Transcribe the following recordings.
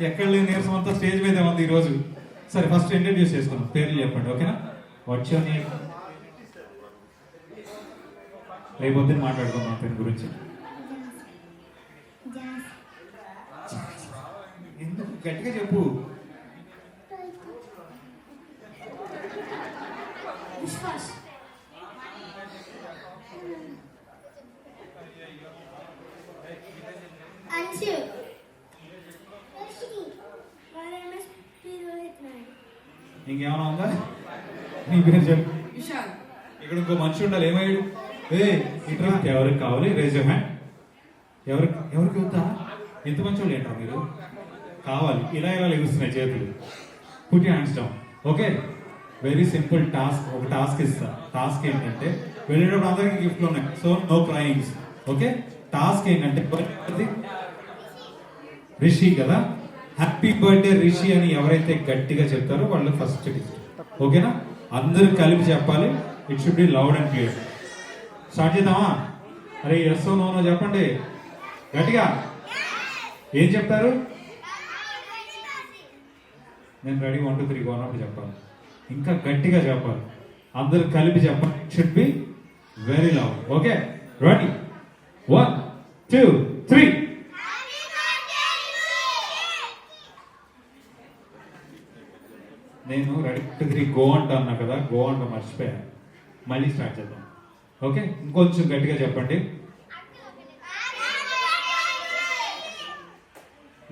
ఎక్కడ లేని నీరసం అంతా స్టేజ్ మీద ఉంది ఈరోజు. సరే ఫస్ట్ ఇంట్రడ్యూస్ చేసుకున్నాం, పేర్లు చెప్పండి ఓకేనా. వచ్చి రేపొద్దున మాట్లాడుకుందాం దీని గురించి. ఎందుకు గట్టిగా చెప్పు. ఇంకేమైనా ఉందా? నీ పేరు చెప్పు. ఇక్కడ ఇంకో మనిషి ఉండాలి. ఏమయ్యాడు? ఇట్లా ఎవరికి కావాలి? Raise your hand. ఎవరికి వద్దా? ఎంత మంచి వాళ్ళు ఏంటారు మీరు? కావాలి. ఇలా ఇలా లెగుస్తున్నాయి చేతులు. Put your hands down. Okay, very simple task. ఒక టాస్క్ ఇస్తా. టాస్క్ ఏంటంటే వెళ్ళేటప్పుడు అందరికీ గిఫ్ట్లు ఉన్నాయి, సో నో క్రైయింగ్స్. ఓకే, టాస్క్ ఏంటంటే రిషి కదా, హ్యాపీ బర్త్డే రిషి అని ఎవరైతే గట్టిగా చెప్తారో వాళ్ళు ఫస్ట్ గిఫ్ట్. ఓకేనా? అందరూ కలిపి చెప్పాలి. It should be loud and clear. Start చేద్దామా? అరే ఎస్ నోనో చెప్పండి గట్టిగా. ఏం చెప్తారు? నేను రెడీ 1 2 3 అన్నప్పుడు చెప్పాలి. ఇంకా గట్టిగా చెప్పాలి. అందరూ కలిపి చెప్పాలి. It should be very loud. Okay, ready 1 2 3. నేను రెడీ 1 2 3 గో అంటున్నా కదా, గో అంట మర్చిపోయా. మళ్ళీ స్టార్ట్ చేద్దాం. ఓకే, ఇంకొంచెం గట్టిగా చెప్పండి.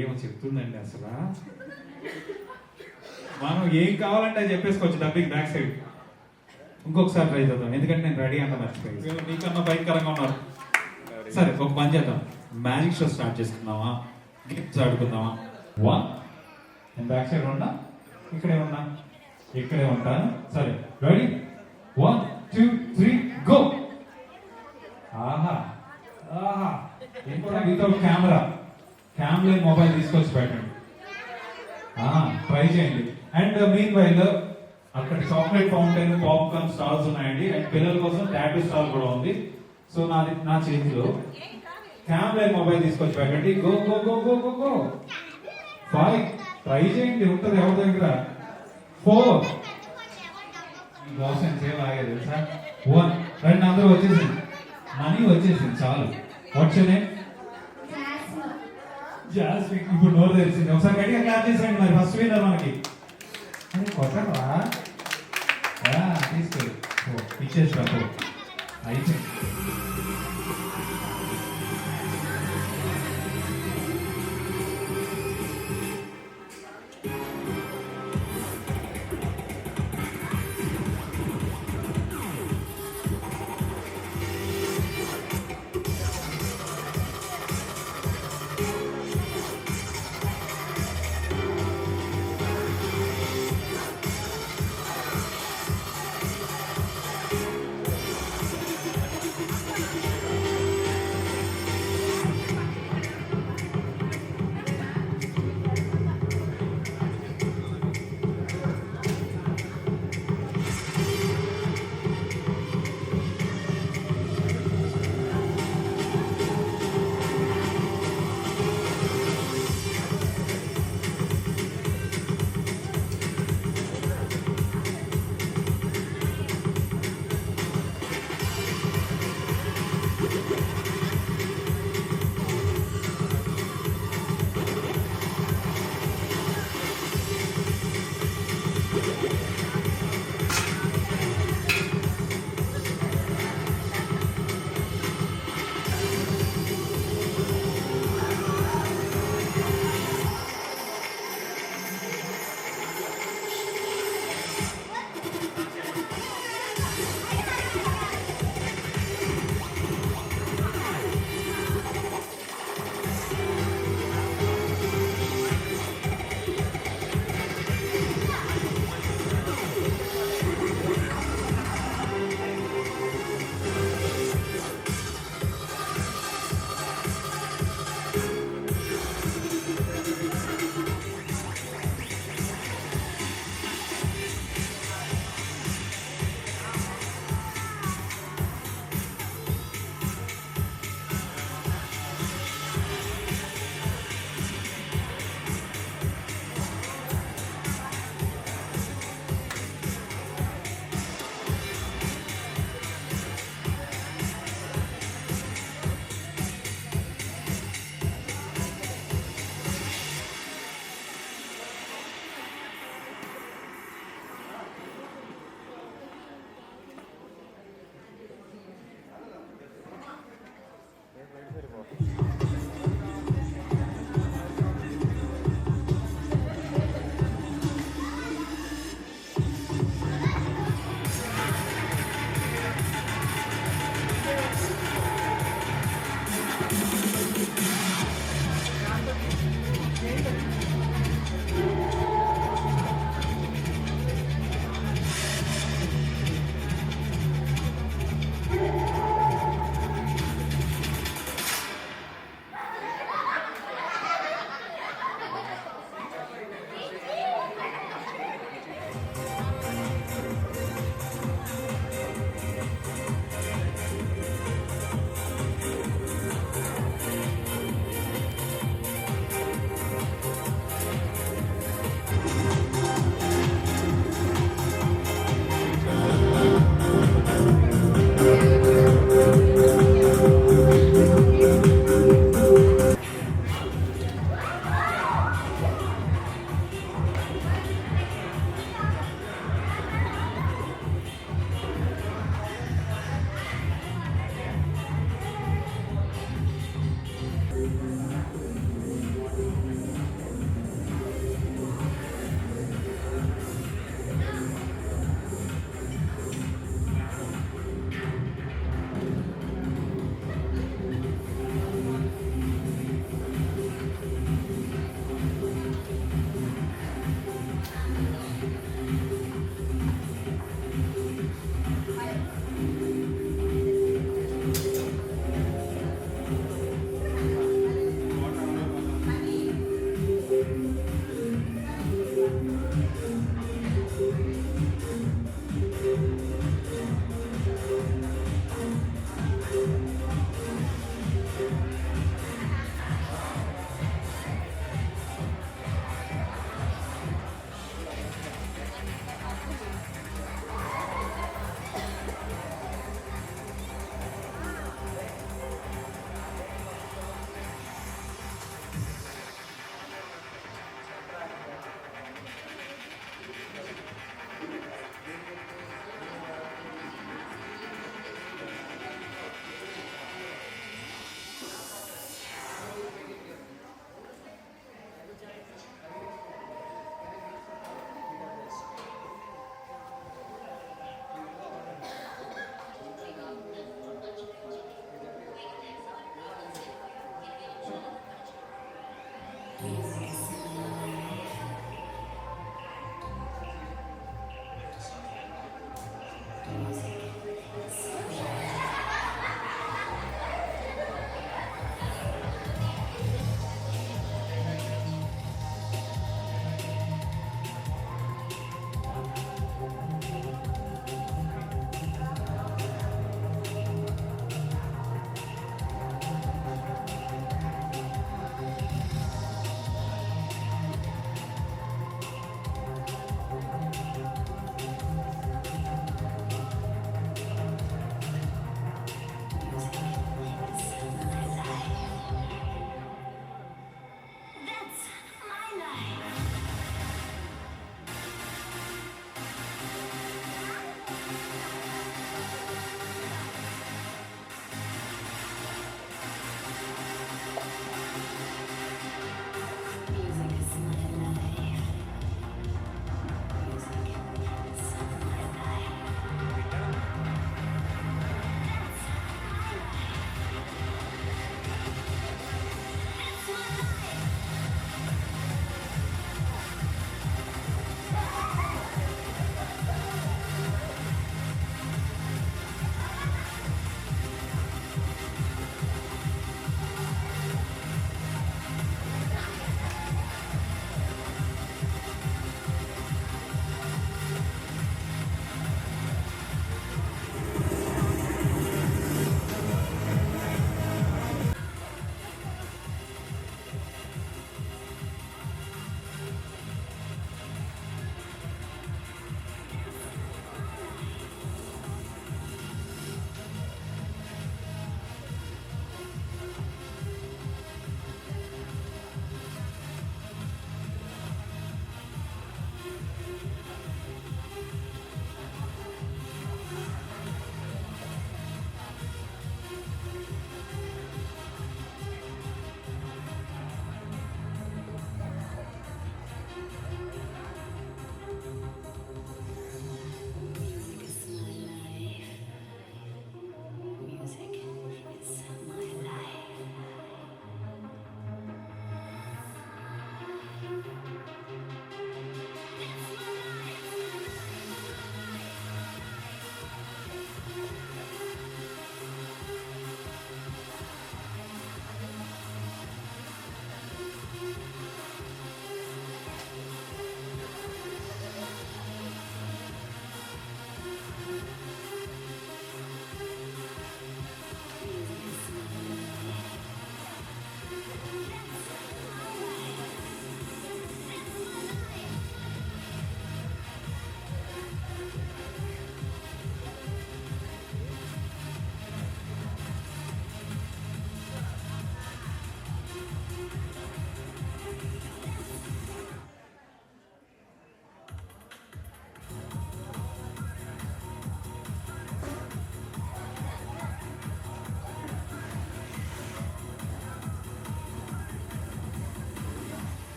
ఏమో చెప్తుందండి అసలు. మనం ఏం కావాలంటే అది చెప్పేసుకోవచ్చు డబ్బింగ్ బ్యాక్ సైడ్. ఇంకొకసారి ట్రై చేద్దాం, ఎందుకంటే నేను రెడీ అంట మర్చిపోయి. మీకన్నా భయంకరంగా ఉన్నారు. సరే ఒక పని చేద్దాం, మ్యాజిక్ షో స్టార్ట్ చేసుకుందామా? గేమ్స్ ఆడుకుందామా? 1 నేను బ్యాక్ సైడ్ ఉన్నా, ఇక్కడే ఉన్నా, ఇక్కడే ఉంటాను. సరే రెడీ 1 2 3 గో. ఆహా ఆహా, ఇంకా వితౌట్ కెమెరా. కెమెరా మొబైల్ తీసుకొచ్చి పెట్టండి. ట్రై చేయండి. అండ్ మీన్ వైల్ అక్కడ చాక్లెట్ ఫౌంటైన్, పాప్కార్న్ స్టాల్స్ ఉన్నాయండి. అండ్ పిల్లల కోసం టాటూ స్టాల్ కూడా ఉంది. సో నా చేతిలో కెమెరా మొబైల్ తీసుకొచ్చి పెట్టండి. Go go go go go go. 5 try చేయండి, ఉంటుంది ఎవరి దగ్గర. 4 మోసం చేయలాగే తెలుసా. 1 రెండు అందరూ వచ్చేసింది, మనీ వచ్చేసింది, చాలు. వచ్చేనే జాస్మిన్. ఇప్పుడు నోరు తెలిసింది. ఒకసారి గట్టిగా క్లాప్ చేసేయండి. మరి ఫస్ట్ విన్నర్ మనకి. కొట్టరా తీసుకెళ్ళి ఇచ్చేస్తా అయిపోయింది.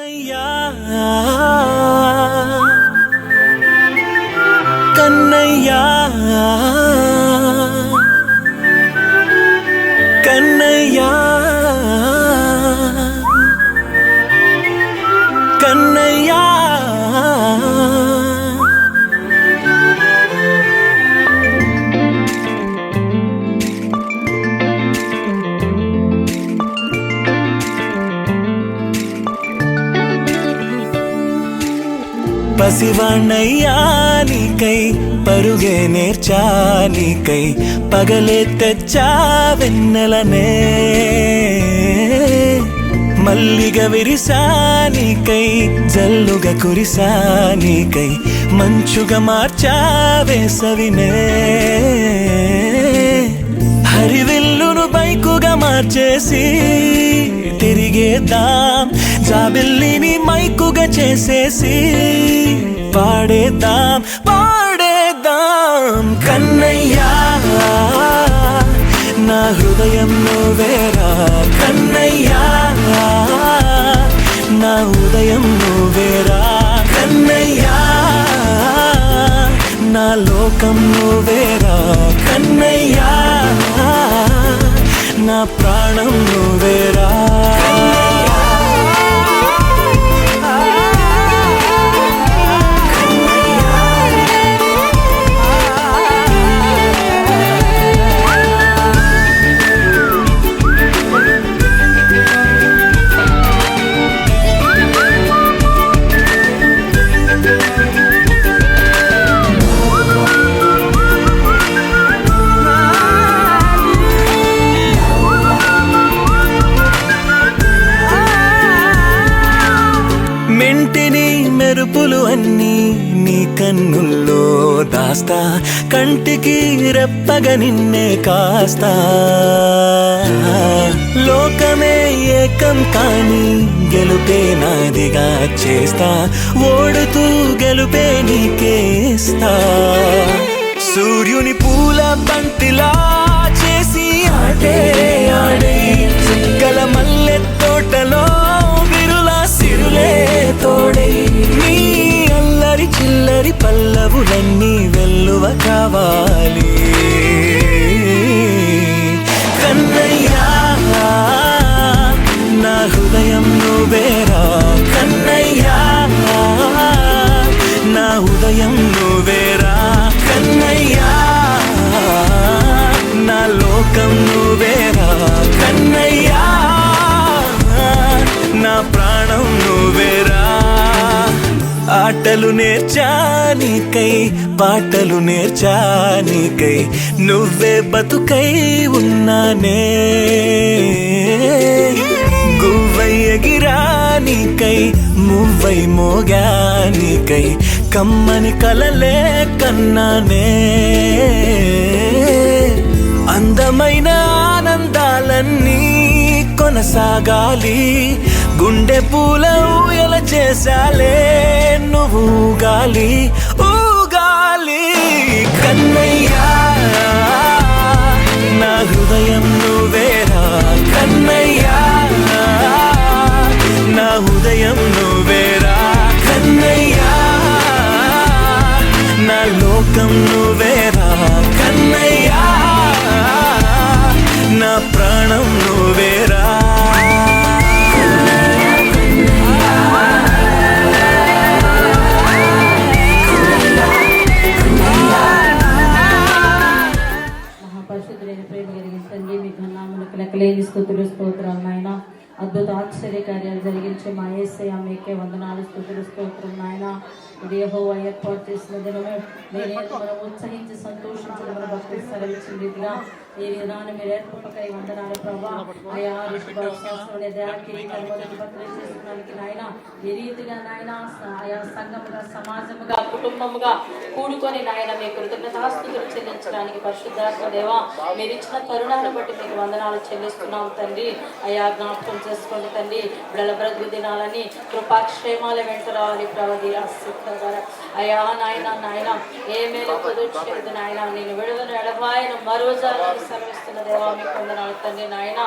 కన్నయ్యా కన్నయ్యా కన్నయ్యా కన్నయ్యా పసివాణ్ణయ్యా నీకై పరుగే నేర్చా నీకై పగలే తెచ్చా వెన్నెలనే మల్లిగ విరిసా నీకై జల్లుగా కురిసా నీకై మంచుగా మార్చా వేసవినే హరివిల్లును బైకుగా మార్చేసి తిరిగేద్దాం జాబిల్లిని మైకుగా చేసేసి పాడేద్దాం పాడేద్దాం కన్నయ్యా నా హృదయం నువ్వేరా కన్నయ్యా నా ఉదయం నువ్వేరా కన్నయ్యా నా లోకం నువ్వేరా కన్నయ్యా నా ప్రాణం నువ్వేరా మెంటిని మెరుపులు అన్నీ నీ కన్నుల్లో దాస్తా కంటికి రెప్పగా నిన్నే కాస్తా లోకమే ఏకం కాని గెలుపే నాదిగా చేస్తా ఓడుతూ గెలుపే నీకేస్తా సూర్యుని పూల బంతిలా చేసి ఆడే ఆడే చుక్కల మల్లె తోటలో సిరులే తోడై నీ అల్లరి చిల్లరి పల్లవులన్నీ వెల్లువ కావాలి కన్నయ్యా నా హృదయం నువ్వేరా కన్నయ్యా నా ఉదయం నువ్వేరా కన్నయ్యా నా లోకం నువ్వేరా కన్నయ్యా నా ప్రాణం నువ్వేరా ఆటలు నేర్చా నీకై పాటలు నేర్చా నీకై నువ్వే బతుకై ఉన్నానే గువ్వై ఎగిరా నీకై మువ్వై మోగా నీకై కమ్మని కలలే కన్నానే అందమైన ఆనందాలన్నీ కొనసాగాలి గుండె పూల ఊయల చేసాలే నువ్వు ఊగాలి ఊగాలి కన్నయ్యా నా హృదయం నువ్వేరా కన్నయ్యా నా ఉదయం నువ్వేరా కన్నయ్యా నా లోకం నువ్వేరా కన్నయ్యా నా ప్రాణం నువ్వేరా మహాపరిశుద్ధులైన ప్రేమ కలిగిన తండ్రి మీ ఘనాములకు లెక్కలేని స్తుతులు స్తోత్రాలు నాయన అద్భుత ఆశ్చర్య కార్యాలు జరిగించే మా యేసయ్య మీకే వందనాలు స్తుతులు స్తోత్రం నాయన ఇది యెహోవా ఏర్పాటు చేసిన దినము నేనే మనం ఉత్సహించి సంతోషించిన మన భక్తులు సెలవిచ్చిన రీతిగా ఈ విధానం మీరు ఏర్పడకై వందనాలు ప్రభా అయా ఋషిభాషాస్త్రంలో దయాకిరీటాలు మొదటి భక్తులు చేసుకోవడానికి నాయన ఈ రీతిగా నాయన ఆయా సంఘముగా సమాజముగా కుటుంబముగా కూడుకొని నాయన మీ కృతజ్ఞతాస్తుతులు చెల్లించడానికి పరిశుద్ధాత్మ దేవా మీరు ఇచ్చిన కరుణాన్ని బట్టి మీకు వందనాలు చెల్లిస్తున్నాం తండ్రి అయా జ్ఞాపకం చేసుకోండి తండ్రి బిడల బ్రతుకు దినాలని కృపాక్షేమాల వెంట రావాలి ప్రవది ద్వారా అయా నాయన నాయన ఏ మేలు కుదుర్చేది నాయన నేను విడుదల ఎడబాయన మరోజాలని సెలవిస్తున్న దేవా మీకు వందనాలు తండ్రి నాయన.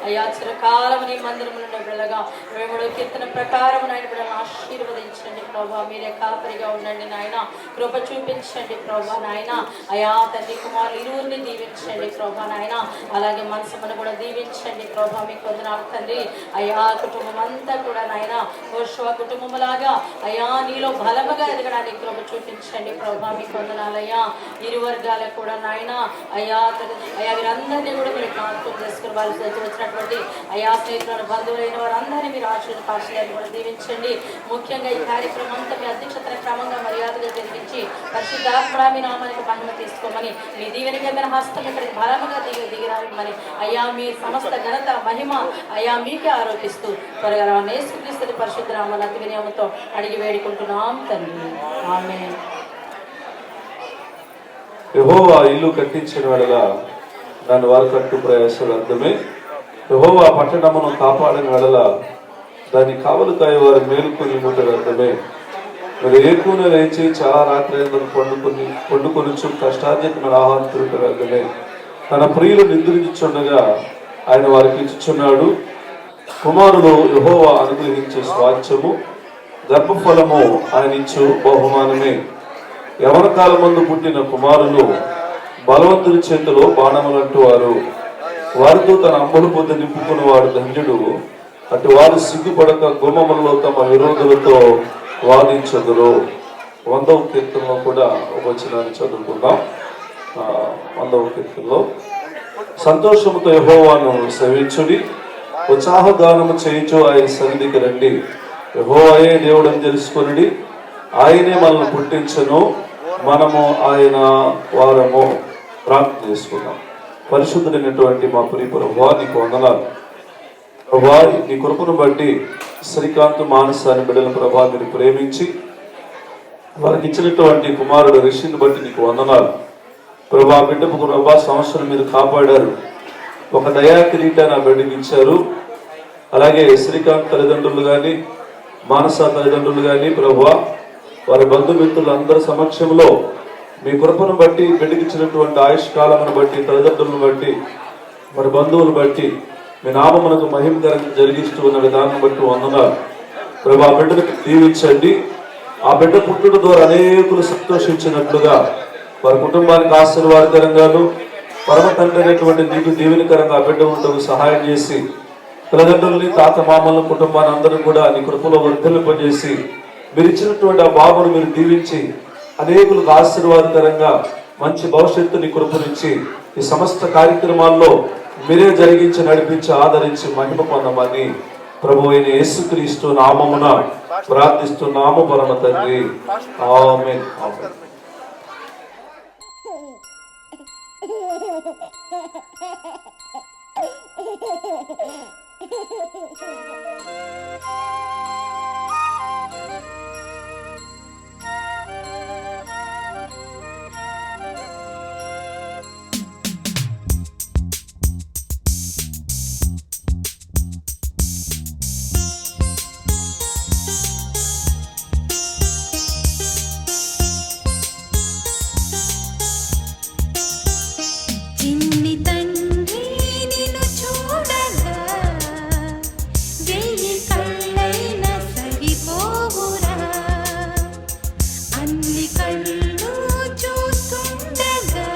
అయ్యా చిరకాలం నీ మందిరములను బిడ్డలుగా 23వ కీర్తన ప్రకారం నాయన బిడ్డలను ఆశీర్వదించండి ప్రభా. మీరే కాపరిగా ఉండండి నాయన, కృప చూపించండి ప్రభా నాయన. అయా తండ్రి కుమారులు ఇరువురిని దీవించండి ప్రభా నాయన. అలాగే మనసును కూడా దీవించండి ప్రభా. మీకు వందనాలు తండ్రి. అయా కుటుంబం అంతా కూడా నాయన యెహోషువ కుటుంబములాగా అయా నీలో బలముగా ఎదగడానికి కృప చూపించండి ప్రభా. మీకు వందనాలయ్యా. ఇరు వర్గాలకు కూడా నాయన అయా వీరందరినీ కూడా మీరు జ్ఞాపకం చేసుకుని వాళ్ళు వచ్చినటువంటి అయా స్నేహితులను బంధువులైన వారందరినీ మీరు ఆశీర్వాదాన్ని కూడా దీవించండి. ముఖ్యంగా ఈ కార్యక్రమం అంతా మీ అధ్యక్షతను క్రమంగా మర్యాదగా జరిగించి పరిశుద్ధాత్మ మీ నామానికి మహిమ తీసుకోమని, మీ దీవెనకి ఏదైనా హస్తం ఇక్కడికి బలముగా దిగిరామని అయ్యా మీ సమస్త ఘనత మహిమ అయ్యా మీకే ఆరోపిస్తూ త్వరగా యేసుక్రీస్తు పరిశుద్ధ నామమున అతి వినయముతో అడిగి వేడుకుంటున్నాం తండ్రి. ఆమేన్. యెహోవా ఇల్లు కట్టించిన వేళ దాని వారు కట్టు ప్రయాసాలు అర్థమే. యెహోవా పట్టణమును కాపాడిన వేళ దాన్ని కావలు కాయవారు మేలుకొని ఉంటుంది అర్థమే. మీరు ఏకూన లేచి చాలా రాత్రి పండుకొని కష్టార్జితమైన ఆహారం తిరుగుతారు అర్థమే. తన ప్రియులు నిద్రించుచుండగా ఆయన వారికి ఇచ్చుచున్నాడు. కుమారులు యెహోవా అనుగ్రహించే స్వాస్థ్యము, గర్భఫలము ఆయన ఇచ్చు బహుమానమే. యవన కాలం ముందు పుట్టిన కుమారులు బలవంతుడి చేతిలో బాణములంటూ వారు. వారితో తన అమ్ముడు పొద్దు నింపుకున్న వాడు ధన్యుడు. అటు వారు సిగ్గుపడక గుమ్మములలో తమ విరోధులతో వాదించదురు. 100వ కీర్తనలో కూడా ఒక వచనాన్ని చదువుకుందాం. 100వ కీర్తనలో సంతోషముతో యెహోవాను సేవించుడి, ఉత్సాహగానము చేయించు ఆయన సన్నిధికి రండి. యెహోవాయే దేవుడని తెలుసుకొనుడి, ఆయనే మనల్ని పుట్టించను, మనము ఆయన వారము. ప్రార్థన చేసుకుందాం. పరిశుద్ధుడైనటువంటి మా ప్రియ ప్రభువా నీకు వందనాలు ప్రభా. నీ కృపను బట్టి శ్రీకాంత్ మానసాన్ని బిడ్డల ప్రభా మీరు ప్రేమించి వారికి ఇచ్చినటువంటి కుమారుడు రిషిని బట్టి నీకు వందనాలు ప్రభా. బిడ్డకు ప్రభా సంవత్సరం మీరు కాపాడారు. ఒక దయా కిరీటాన్ని ఆ బిడ్డకి ఇచ్చారు. అలాగే శ్రీకాంత్ తల్లిదండ్రులు కానీ మానస తల్లిదండ్రులు కానీ ప్రభా వారి బంధుమిత్రులందరి సమక్షంలో మీ కృపను బట్టి బిడ్డకిచ్చినటువంటి ఆయుష్కాలమును బట్టి తల్లిదండ్రులను బట్టి మరి బంధువులను బట్టి మీ నామమునకు మహిమకరంగా జరిగిస్తూ ఉన్న విధానం బట్టి వందనాలు ప్రభా. ఆ బిడ్డను దీవించండి. ఆ బిడ్డ పుట్టుడు ద్వారా అనేకులు సంతోషించినట్లుగా వారి కుటుంబానికి ఆశీర్వాదకరంగాను పరమ తండ్రి అనేటువంటి నీకు దీవెనకరంగా ఆ బిడ్డ ఉండకు సహాయం చేసి తల్లిదండ్రులని తాత మామలను కుటుంబాన్ని అందరూ కూడా నీ కృపలో వర్ధిల్లింపజేసి మీరు ఇచ్చినటువంటి ఆ బాబును మీరు దీవించి అనేకులకు ఆశీర్వాదకరంగా మంచి భవిష్యత్తుని కృపనిచ్చి ఈ సమస్త కార్యక్రమాల్లో మీరే జరిగించి నడిపించి ఆదరించి మహిమ పొందమని ప్రభు అయిన యేసుక్రీస్తు నామమున ప్రార్థిస్తున్నాము పరమ తండ్రి. ఆమేన్. ఆమేన్. చిన్ని తండ్రి నిన్ను చూడగా వెయ్యి కళ్ళైన సరిపోవురా. అన్ని కళ్ళు చూస్తుండగా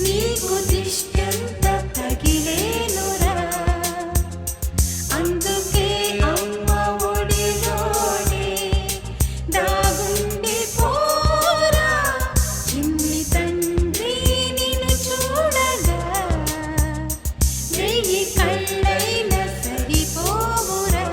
నీకు దిష్టంత తగిలేనురా. అందుకే అమ్మ ఒడిలోనే దాగుండి పోరా. చిన్ని తండ్రి నిన్ను చూడగా వెయ్యి కళ్ళైన సరిపోవురా.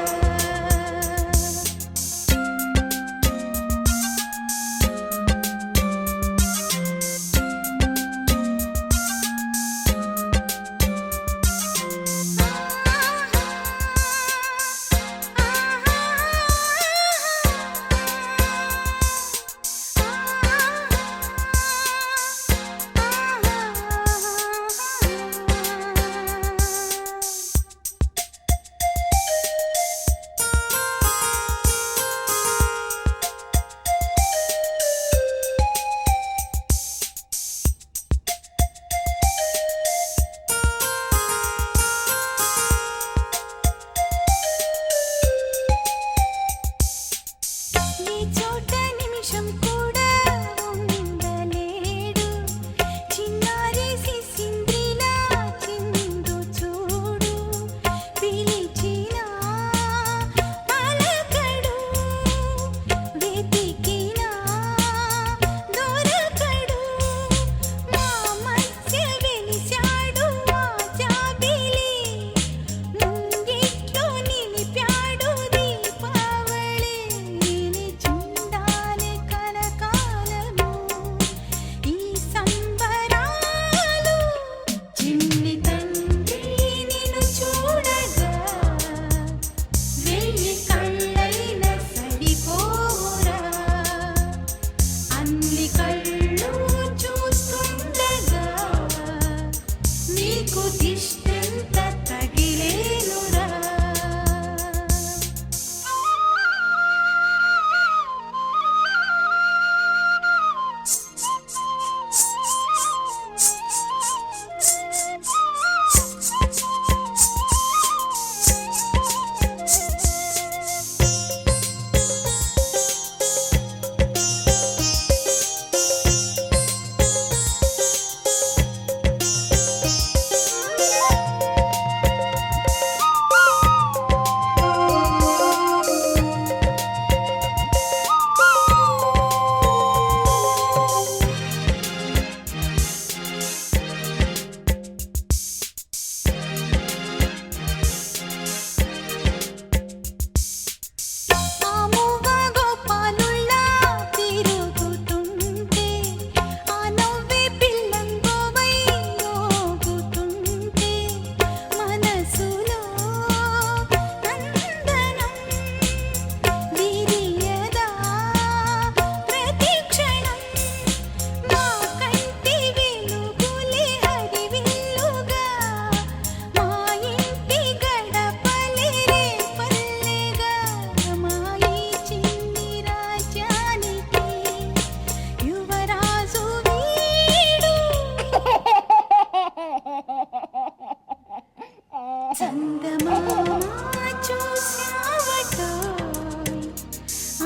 నీకు దిష్టంత తగిలేనురా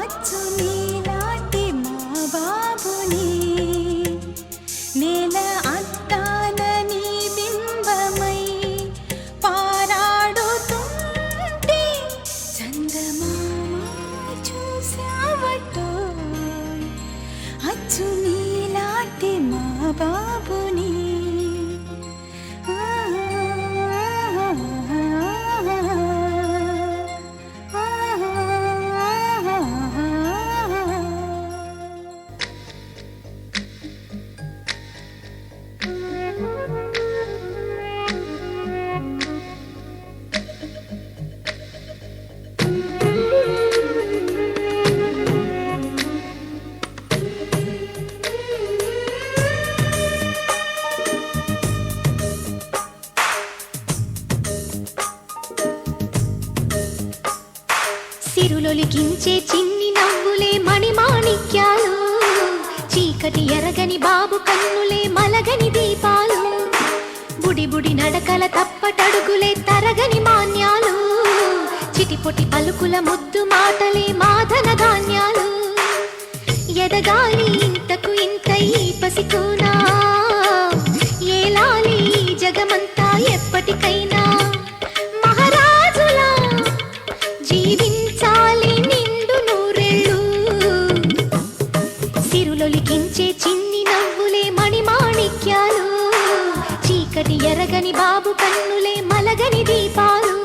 అచ్చు నీలాంటి మా బాబుని నేల అద్దాల నీ బింబమై పారాడుతుంటే చందమామ చూసావటోయ్ అచ్చు నీలాంటి మా బాబుని సిరులొలికించే చిన్ని నవ్వులే మణిమాణిక్యాలు చీకటి ఎరగని బాబు కన్నులే మలగని దీపాలు బుడి బుడి నడకల తప్పటడుగులే తరగని మాన్యాలు చిటిపొటి పలుకుల ముద్దు మాటలే మాధన ధాన్యాలు ఎదగాలి ఇంతకు ఇంత ఈ పసికోనా ఏలాలి జగమంతా ఎప్పటికైనా మహారాజులా జీవించాలి నిండు నూరెళ్ళు సిరులొలికించే చిన్ని నవ్వులే మణిమాణిక్యాలు చీకటి ఎరగని బాబు కన్నులే మలగని దీపాలు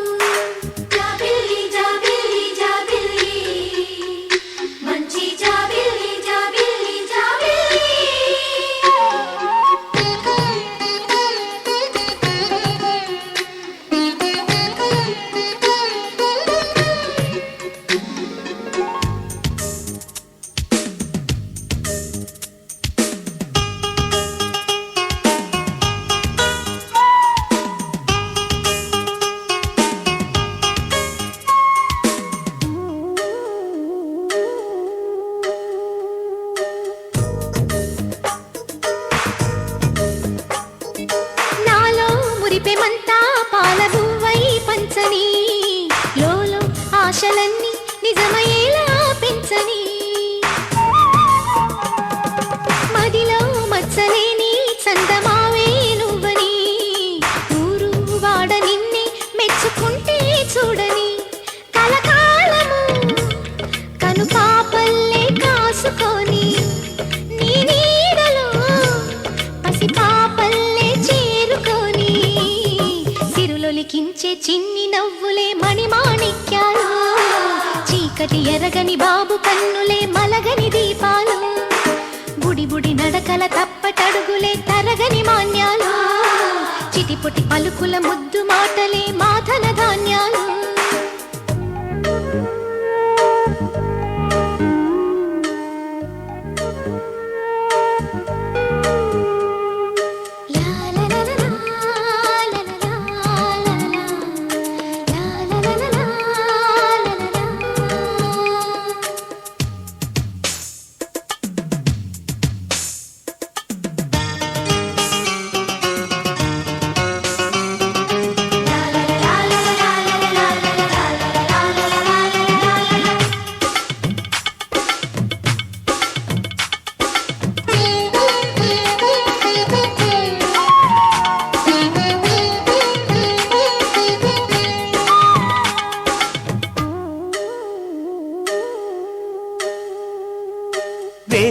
జాబిల్లి జాబిల్లి జాబిల్లి మంచి జాబిల్లి జాబిల్లి జాబిల్లి మురిపెమంతా పాలబువ్వై పంచని లోలో ఆశలన్నీ నిజమయ్యేలా పెంచని మదిలో మచ్చలేని చందమావే నువ్వని ఊరు వాడ నిన్నే మెచ్చుకుంటే చూడని కలకాలము కను పాపల్లే కాసుకొని నీ నీడలో పసి పాపల్లే చేరుకొని సిరులొలికించే చిన్ని నవ్వులే మణిమాణిక్యాలు చీకటి ఎరగని బాబు కన్నులే మలగని దీపాలు బుడి బుడి నడకల తప్పటడుగులే తరగని మాన్యాలు చిటిపొటి పలుకుల ముద్దు మాటలే మాధన ధాన్యాలు la la la la la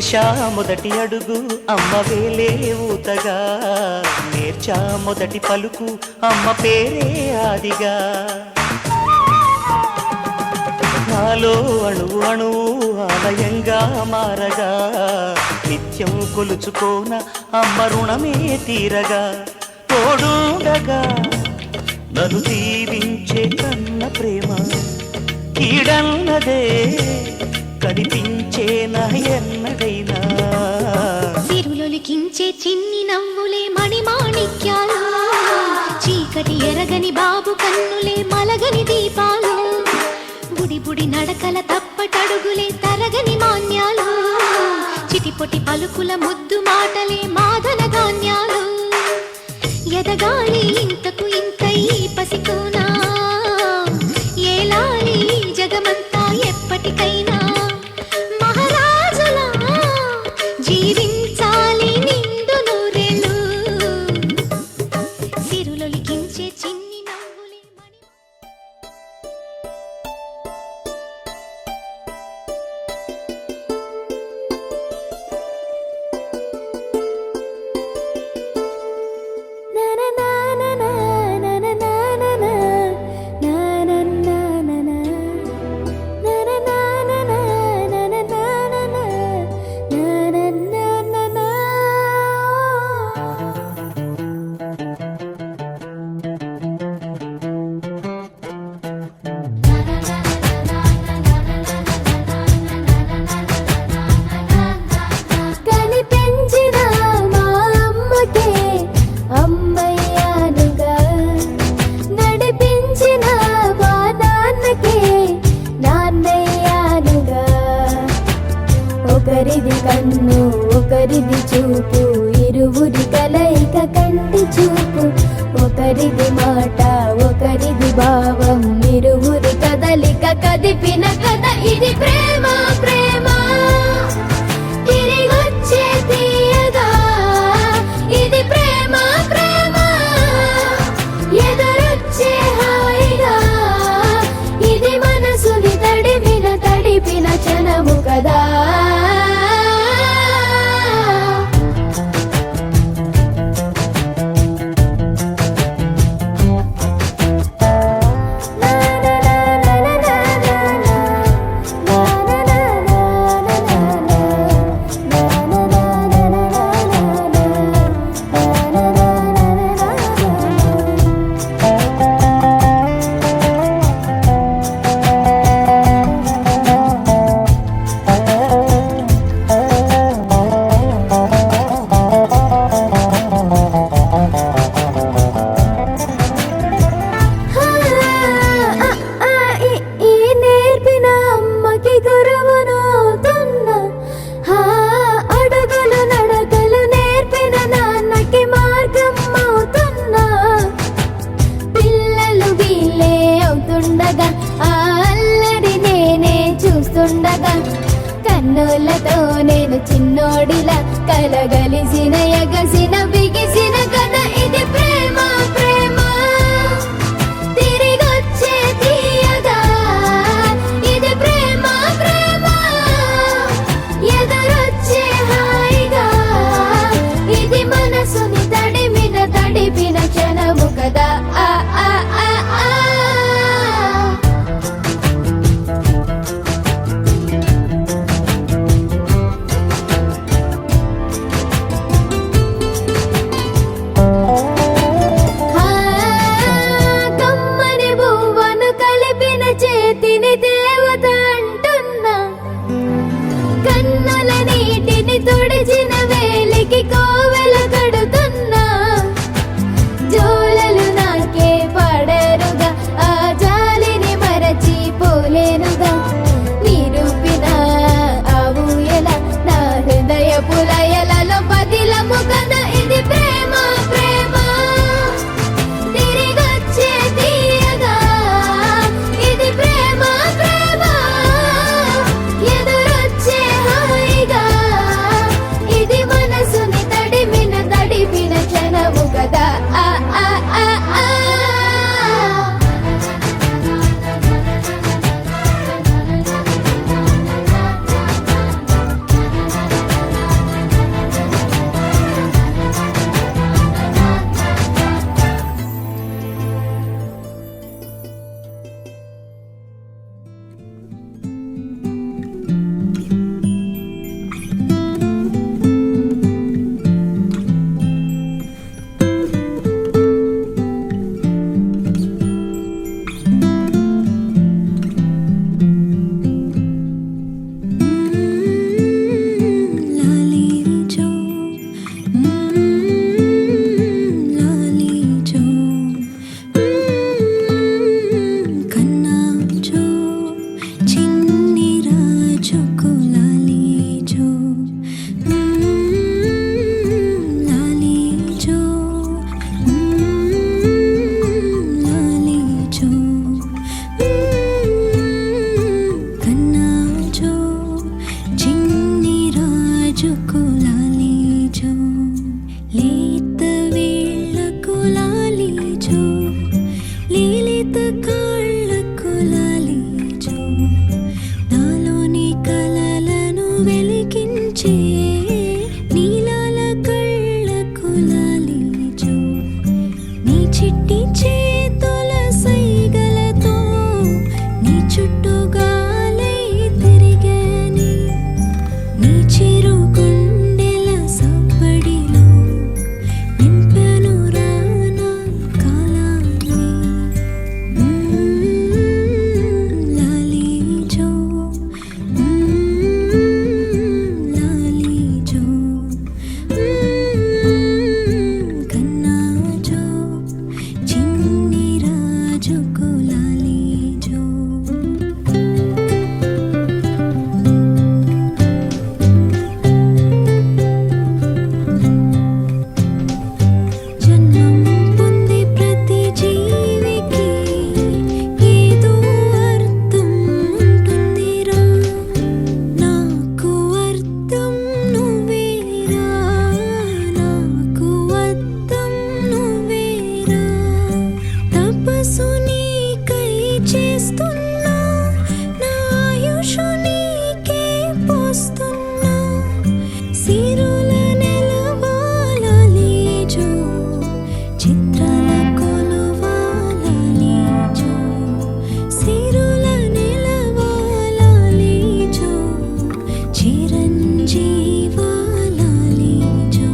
వేశా మొదటి అడుగు అమ్మ వేలే ఊతగా, నేర్చా మొదటి పలుకు అమ్మ పేరే ఆదిగా. నాలో అణువు అణువు ఆలయంగా మారగా, నిత్యం కొలుచుకోన అమ్మ రుణమే తీరగా. తోడుండగా నన్ను దీవించే కన్న ప్రేమ, కీడన్నదే కనిపించేనా ఎన్నడైనా. సిరులొలికించే చిన్ని నవ్వులే మణిమాణిక్యాలు, చీకటి ఎరగని బాబు కన్నులే మలగని దీపాలు. బుడి బుడి నడకల తప్పటడుగులే తరగని మాన్యాలు, చిటిపొటి పలుకుల ముద్దు మాటలే మాదన ధాన్యాలు. ఎదగాలి ఇంతకు ఇంత ఈ పసికోనా, ఏలాలి జగమంతా ఎప్పటికైనా. మహారాజులా జీవించాలి నిండు నూరేళ్ళు, సిరులొలికించే చిన్ని నవ్వులే మణి. కనిపించిన మా అమ్మకే అమ్మయ్యానుగా, నడిపించిన మా నాన్నకే నాన్నయ్యానుగా. ఒకరిది కన్ను ఒకరిది చూపు, ఇరువురి కలయిక కంటి చూపు. ఒకరిది మాట ఒకరిది భావం, ఇరువురి కదలిక కదిపిన కథ ఇది ప్రేమ. ప్రేమ తిరిగొచ్చే తీయగా, ఇది ప్రేమ. ప్రేమ ఎదురొచ్చే హాయిగా, ఇది మనసుని తడిపిన క్షణము కదా. కన్నులతో నేను చిన్నోడిలా కలగలిసిన ఎగసిన బిగిసిన కథ ఇది ప్రేమ. ప్రేమ తిరిగొచ్చే తీయగా, ఇది ప్రేమ. ప్రేమ ఎదురొచ్చే హాయిగా, ఇది మనసుని తడిపిన క్షణము కదా. ఆ ఆ ఆ ఆ చిట్టి చేతుల సైగలతో నీ చుట్టూగాలై తిరిగాని నీ చిరు గుండెల సవ్వడిలో నింపెను రానా కాలాన్ని లాలీ జో లాలీ జో కన్నా జో చిన్ని రాజుకు లాలీ జో జన్మం పొందే ప్రతి జీవికి ఏదో అర్థం ఉంటుందిరా నాకు అర్థం నువ్వేరా నాకు అర్థం నువ్వేరా తపస్సు నీకై చేస్తున్నా నా ఆయుషు నీకే పోస్తున్నా సిరుల నెలవాలాలీజో చిత్రాల కొలువాలాలీజో సిరుల నెలవాలాలీజో చిరంజీవాలాలీజో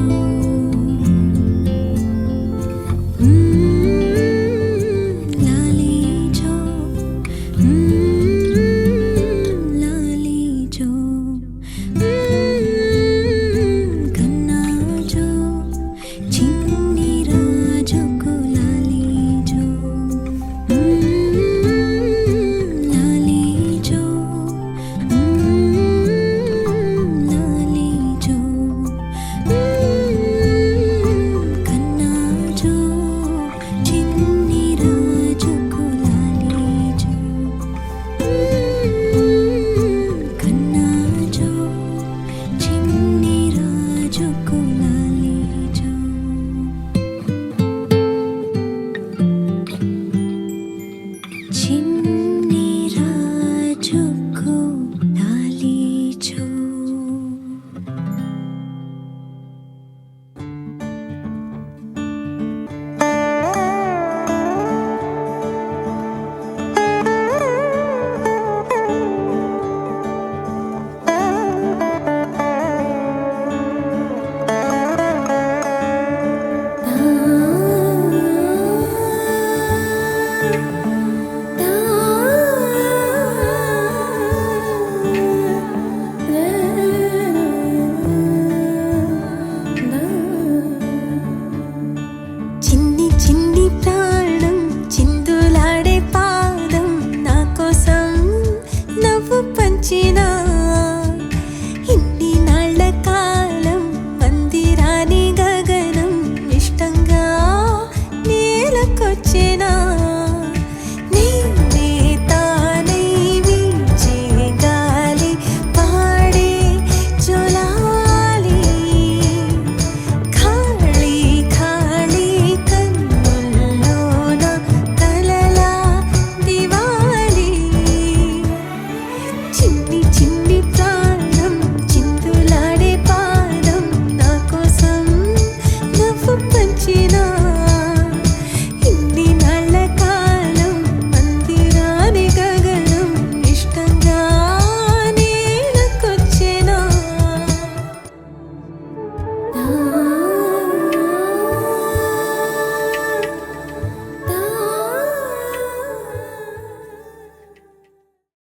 లాలీజో లాలీజో కన్నా జో చిన్ని రాజుకు లాలీజో లాలీజో లాలీజో కన్నా జో చిన్ని రాజుకు లాలీజో కన్నా జో చిన్ని రాజుకు లాలీజో చిన్ని రాజుకు లాలీజో చిన్ని చిన్ని